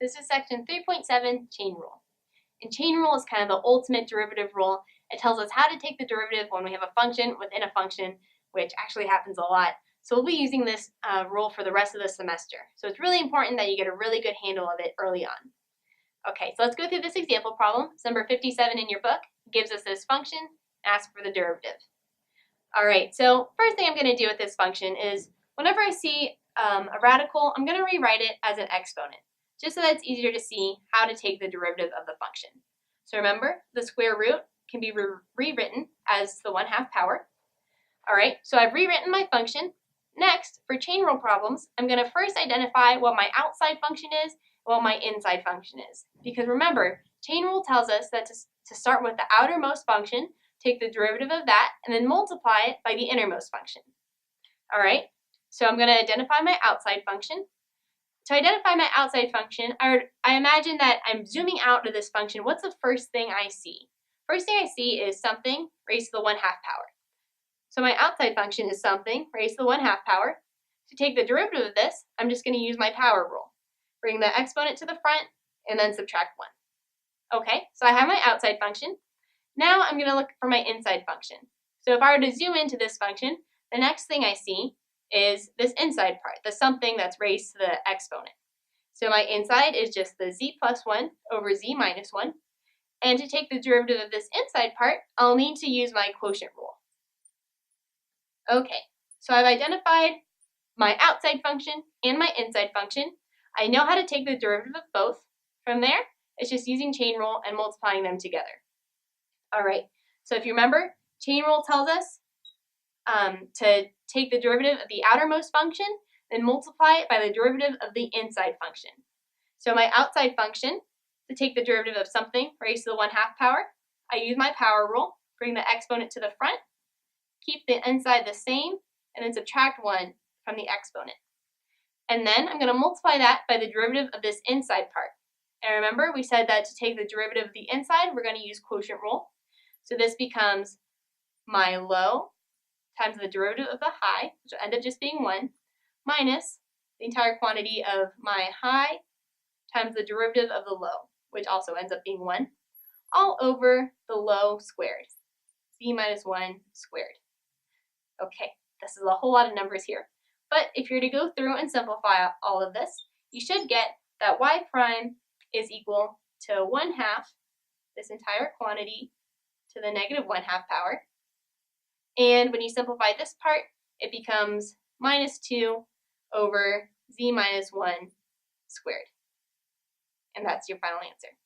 This is section 3.7, chain rule. And chain rule is kind of the ultimate derivative rule. It tells us how to take the derivative when we have a function within a function, which actually happens a lot. So we'll be using this rule for the rest of the semester. So it's really important that you get a really good handle of it early on. Okay, so let's go through this example problem. It's number 57 in your book. It gives us this function, ask for the derivative. All right, so first thing I'm going to do with this function is whenever I see a radical, I'm going to rewrite it as an exponent, just so that it's easier to see how to take the derivative of the function. So remember, the square root can be rewritten as the 1/2 power. All right, so I've rewritten my function. Next, for chain rule problems, I'm going to first identify what my outside function is and what my inside function is. Because remember, chain rule tells us that to start with the outermost function, take the derivative of that, and then multiply it by the innermost function. All right, so I'm going to identify my outside function. To identify my outside function, I imagine that I'm zooming out of this function. What's the first thing I see? First thing I see is something raised to the 1/2 power. So my outside function is something raised to the 1/2 power. To take the derivative of this, I'm just going to use my power rule. Bring the exponent to the front and then subtract 1. Okay, so I have my outside function. Now I'm going to look for my inside function. So if I were to zoom into this function, the next thing I see is this inside part, the something that's raised to the exponent. So my inside is just the z plus 1 over z minus 1. And to take the derivative of this inside part, I'll need to use my quotient rule. Okay, so I've identified my outside function and my inside function. I know how to take the derivative of both. From there, it's just using chain rule and multiplying them together. All right, so if you remember, chain rule tells us to take the derivative of the outermost function and multiply it by the derivative of the inside function. So my outside function, to take the derivative of something raised to the 1/2 power, I use my power rule, bring the exponent to the front, keep the inside the same, and then subtract 1 from the exponent. And then I'm going to multiply that by the derivative of this inside part. And remember, we said that to take the derivative of the inside, we're going to use quotient rule. So this becomes my low times the derivative of the high, which will end up just being 1, minus the entire quantity of my high times the derivative of the low, which also ends up being 1, all over the low squared, z minus 1 squared. Okay, this is a whole lot of numbers here. But if you're to go through and simplify all of this, you should get that y prime is equal to 1/2, this entire quantity, to the negative 1/2 power. And when you simplify this part, it becomes minus 2 over z minus 1 squared. And that's your final answer.